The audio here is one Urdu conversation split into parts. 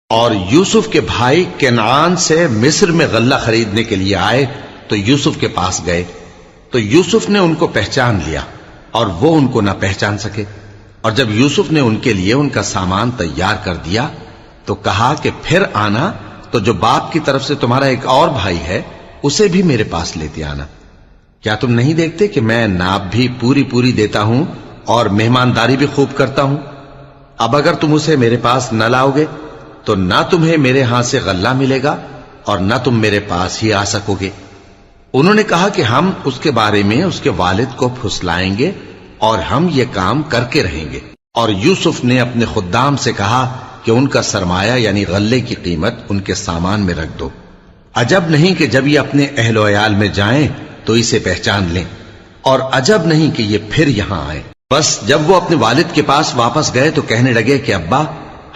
اور یوسف کے بھائی کنعان سے مصر میں غلہ خریدنے کے لیے آئے تو یوسف کے پاس گئے، تو یوسف نے ان کو پہچان لیا اور وہ ان کو نہ پہچان سکے۔ اور جب یوسف نے ان کے لیے ان کا سامان تیار کر دیا تو کہا کہ پھر آنا تو جو باپ کی طرف سے تمہارا ایک اور بھائی ہے اسے بھی میرے پاس لیتے آنا۔ کیا تم نہیں دیکھتے کہ میں ناب بھی پوری پوری دیتا ہوں اور مہمانداری بھی خوب کرتا ہوں؟ اب اگر تم اسے میرے پاس نہ لاؤ گے تو نہ تمہیں میرے ہاں سے غلہ ملے گا اور نہ تم میرے پاس ہی آ سکو گے۔ انہوں نے کہا کہ ہم اس کے بارے میں اس کے والد کو پھسلائیں گے اور ہم یہ کام کر کے رہیں گے۔ اور یوسف نے اپنے خدام سے کہا کہ ان کا سرمایہ یعنی غلے کی قیمت ان کے سامان میں رکھ دو۔ عجب نہیں کہ جب یہ اپنے اہل و عیال میں جائیں تو اسے پہچان لیں، اور عجب نہیں کہ یہ پھر یہاں آئے۔ بس جب وہ اپنے والد کے پاس واپس گئے تو کہنے لگے کہ ابا،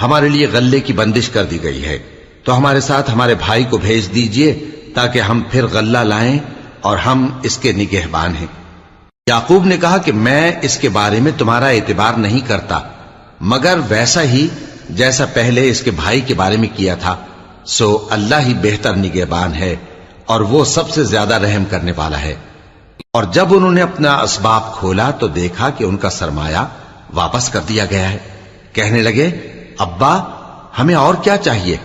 ہمارے لیے غلے کی بندش کر دی گئی ہے، تو ہمارے ساتھ ہمارے بھائی کو بھیج دیجئے تاکہ ہم پھر غلہ لائیں اور ہم اس کے نگہبان ہیں۔ یعقوب نے کہا کہ میں اس کے بارے میں تمہارا اعتبار نہیں کرتا، مگر ویسا ہی جیسا پہلے اس کے بھائی کے بارے میں کیا تھا، سو اللہ ہی بہتر نگہبان ہے اور وہ سب سے زیادہ رحم کرنے والا ہے۔ اور جب انہوں نے اپنا اسباب کھولا تو دیکھا کہ ان کا سرمایہ واپس کر دیا گیا ہے۔ کہنے لگے، ابا، ہمیں اور کیا چاہیے؟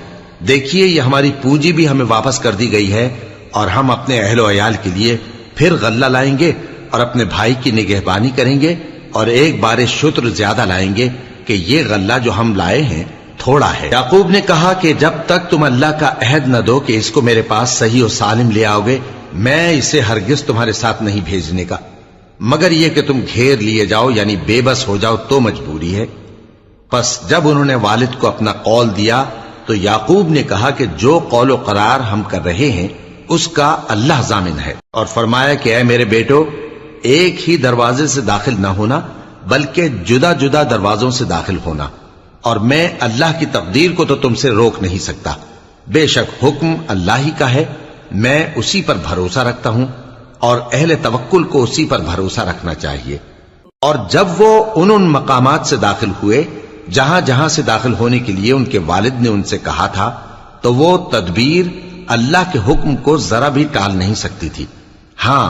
دیکھیے یہ ہماری پونجی بھی ہمیں واپس کر دی گئی ہے، اور ہم اپنے اہل و عیال کے لیے پھر غلہ لائیں گے اور اپنے بھائی کی نگہبانی کریں گے، اور ایک بار شتر زیادہ لائیں گے کہ یہ غلہ جو ہم لائے ہیں تھوڑا ہے۔ یعقوب نے کہا کہ جب تک تم اللہ کا عہد نہ دو کہ اس کو میرے پاس صحیح و سالم لے آؤ گے، میں اسے ہرگز تمہارے ساتھ نہیں بھیجنے کا، مگر یہ کہ تم گھیر لیے جاؤ یعنی بے بس ہو جاؤ تو مجبوری ہے۔ پس جب انہوں نے والد کو اپنا قول دیا تو یعقوب نے کہا کہ جو قول و قرار ہم کر رہے ہیں اس کا اللہ ضامن ہے، اور فرمایا کہ اے میرے بیٹو، ایک ہی دروازے سے داخل نہ ہونا بلکہ جدا جدا دروازوں سے داخل ہونا، اور میں اللہ کی تقدیر کو تو تم سے روک نہیں سکتا۔ بے شک حکم اللہ ہی کا ہے، میں اسی پر بھروسہ رکھتا ہوں، اور اہل توکل کو اسی پر بھروسہ رکھنا چاہیے۔ اور جب وہ ان مقامات سے داخل ہوئے جہاں جہاں سے داخل ہونے کے لیے ان کے والد نے ان سے کہا تھا، تو وہ تدبیر اللہ کے حکم کو ذرا بھی ٹال نہیں سکتی تھی۔ ہاں،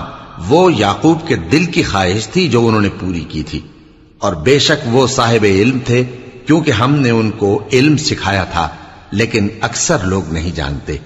وہ یعقوب کے دل کی خواہش تھی جو انہوں نے پوری کی تھی، اور بے شک وہ صاحب علم تھے، کیونکہ ہم نے ان کو علم سکھایا تھا، لیکن اکثر لوگ نہیں جانتے۔